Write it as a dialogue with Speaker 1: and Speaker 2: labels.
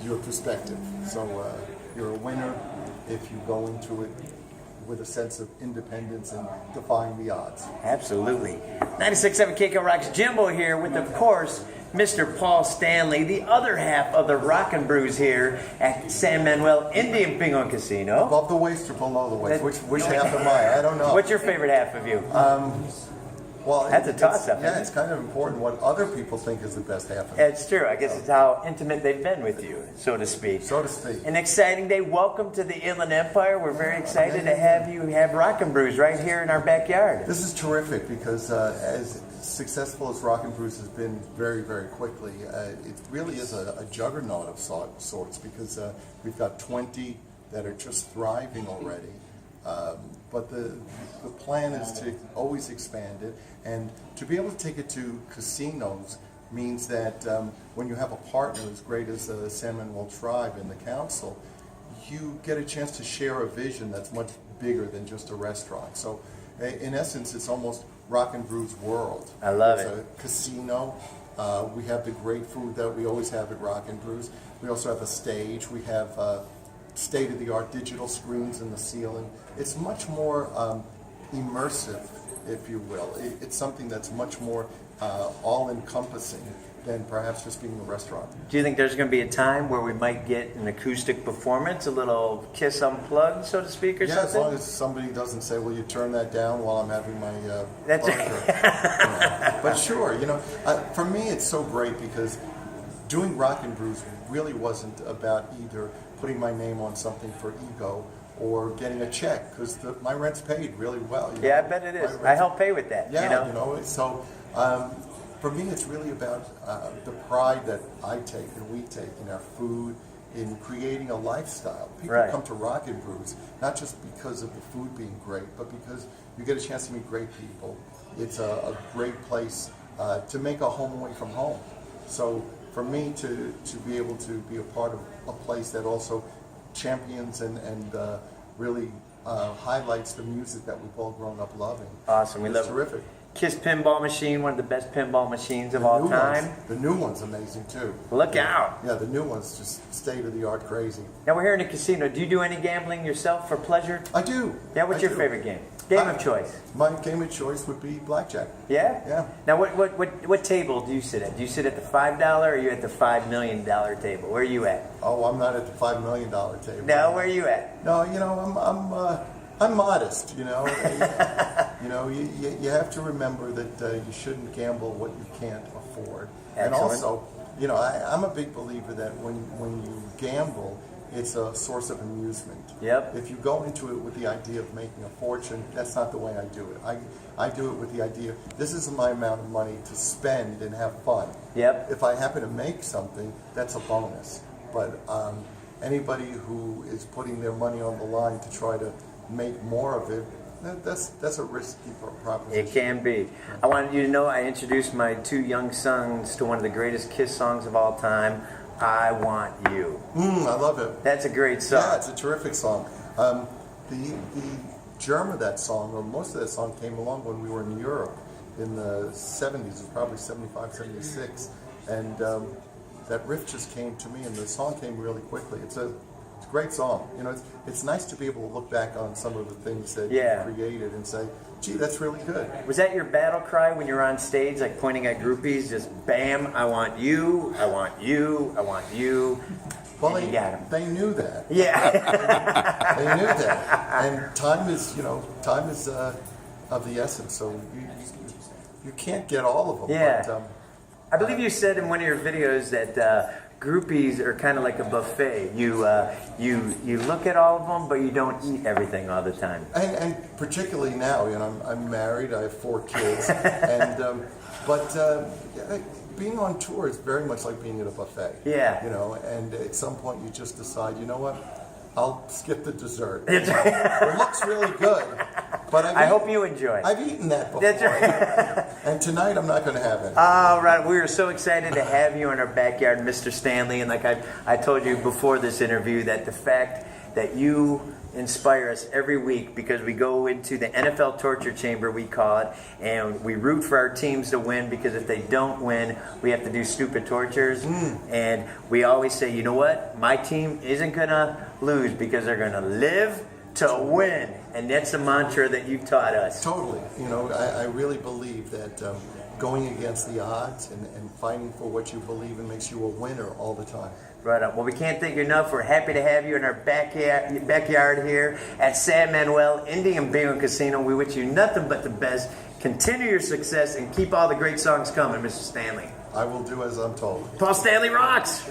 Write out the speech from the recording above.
Speaker 1: your perspective. So you're a winner if you go into it with a sense of independence and defying the odds.
Speaker 2: Absolutely. 96.7 KK Rocks. Jimbo here with, of course, Mr. Paul Stanley, the other half of the Rockin' Brews here at San Manuel Indian Bingo Casino.
Speaker 1: Above the waist or below the waist? Which half am I? I don't know.
Speaker 2: What's your favorite half of you?
Speaker 1: Well,
Speaker 2: that's a toss-up.
Speaker 1: Yeah, it's kind of important what other people think is the best half of it.
Speaker 2: It's true. I guess it's how intimate they've been with you, so to speak.
Speaker 1: So to speak.
Speaker 2: An exciting day. Welcome to the Inland Empire. We're very excited to have you have Rockin' Brews right here in our backyard.
Speaker 1: This is terrific because as successful as Rockin' Brews has been very, very quickly, it really is a juggernaut of sorts because we've got 20 that are just thriving already. But the plan is to always expand it, and to be able to take it to casinos means that when you have a partner as great as the San Manuel Tribe and the council, you get a chance to share a vision that's much bigger than just a restaurant. So in essence, it's almost Rockin' Brews world.
Speaker 2: I love it.
Speaker 1: It's a casino. We have the great food that we always have at Rockin' Brews. We also have a stage. We have state-of-the-art digital screens in the ceiling. It's much more immersive, if you will. It's something that's much more all-encompassing than perhaps just being a restaurant.
Speaker 2: Do you think there's going to be a time where we might get an acoustic performance, a little Kiss Unplugged, so to speak, or something?
Speaker 1: Yeah, as long as somebody doesn't say, "Will you turn that down while I'm having my
Speaker 2: That's
Speaker 1: burger?" But sure, for me it's so great because doing Rockin' Brews really wasn't about either putting my name on something for ego or getting a check, because my rent's paid really well.
Speaker 2: Yeah, I bet it is. I help pay with that.
Speaker 1: Yeah, so for me it's really about the pride that I take and we take in our food, in creating a lifestyle. People come to Rockin' Brews not just because of the food being great, but because you get a chance to meet great people. It's a great place to make a home away from home. So for me to be able to be a part of a place that also champions and really highlights the music that we've all grown up loving.
Speaker 2: Awesome. We love
Speaker 1: terrific.
Speaker 2: It. Kiss Pinball Machine, one of the best pinball machines of all time.
Speaker 1: The new one's amazing too.
Speaker 2: Look out.
Speaker 1: Yeah, the new one's just state-of-the-art crazy.
Speaker 2: Now we're here in a casino. Do you do any gambling yourself for pleasure?
Speaker 1: I do.
Speaker 2: Yeah, what's your favorite game? Game of choice.
Speaker 1: My game of choice would be blackjack.
Speaker 2: Yeah?
Speaker 1: Yeah.
Speaker 2: Now what table do you sit at? Do you sit at the $5 or are you at the $5 million table? Where are you at?
Speaker 1: Oh, I'm not at the $5 million table.
Speaker 2: No, where are you at?
Speaker 1: No, I'm modest, you have to remember that you shouldn't gamble what you can't afford.
Speaker 2: Excellent.
Speaker 1: And also, I'm a big believer that when you gamble, it's a source of amusement.
Speaker 2: Yep.
Speaker 1: If you go into it with the idea of making a fortune, that's not the way I do it. I do it with the idea, this is my amount of money to spend and have fun.
Speaker 2: Yep.
Speaker 1: If I happen to make something, that's a bonus. But anybody who is putting their money on the line to try to make more of it, that's a risky proposition.
Speaker 2: It can be. I wanted you to know I introduced my two young sons to one of the greatest Kiss songs of all time, I Want You.
Speaker 1: I love it.
Speaker 2: That's a great song.
Speaker 1: Yeah, it's a terrific song. The germ of that song, or most of that song, came along when we were in Europe in the 70s. It was probably 75, 76. And that riff just came to me, and the song came really quickly. It's a great song. It's nice to be able to look back on some of the things that you created and say, gee, that's really good.
Speaker 2: Was that your battle cry when you're on stage, like pointing at groupies, just bam, I want you, I want you, I want you?
Speaker 1: Well,
Speaker 2: you got 'em.
Speaker 1: They knew that.
Speaker 2: Yeah.
Speaker 1: They knew that. And time is of the essence, so you can't get all of them.
Speaker 2: Yeah.
Speaker 1: But,
Speaker 2: I believe you said in one of your videos that groupies are kind of like a buffet. You look at all of them, but you don't eat everything all the time.
Speaker 1: And particularly now, I'm married. I have 4 kids, and being on tour is very much like being at a buffet.
Speaker 2: Yeah.
Speaker 1: And at some point you just decide, you know what? I'll skip the dessert.
Speaker 2: That's right.
Speaker 1: It looks really good, but
Speaker 2: I hope you enjoy it.
Speaker 1: I've eaten that before.
Speaker 2: That's right.
Speaker 1: And tonight I'm not going to have it.
Speaker 2: All right, we are so excited to have you in our backyard, Mr. Stanley. And like I told you before this interview, that the fact that you inspire us every week, because we go into the NFL torture chamber, we call it, and we root for our teams to win, because if they don't win, we have to do stupid tortures. And we always say, you know what? My team isn't going to lose because they're going to live to win. And that's the mantra that you've taught us.
Speaker 1: Totally. You know, I really believe that going against the odds and fighting for what you believe in makes you a winner all the time.
Speaker 2: Right on. Well, we can't thank you enough. We're happy to have you in our backyard here at San Manuel Indian Bingo Casino. We wish you nothing but the best. Continue your success and keep all the great songs coming, Mr. Stanley.
Speaker 1: I will do as I'm told.
Speaker 2: Paul Stanley rocks!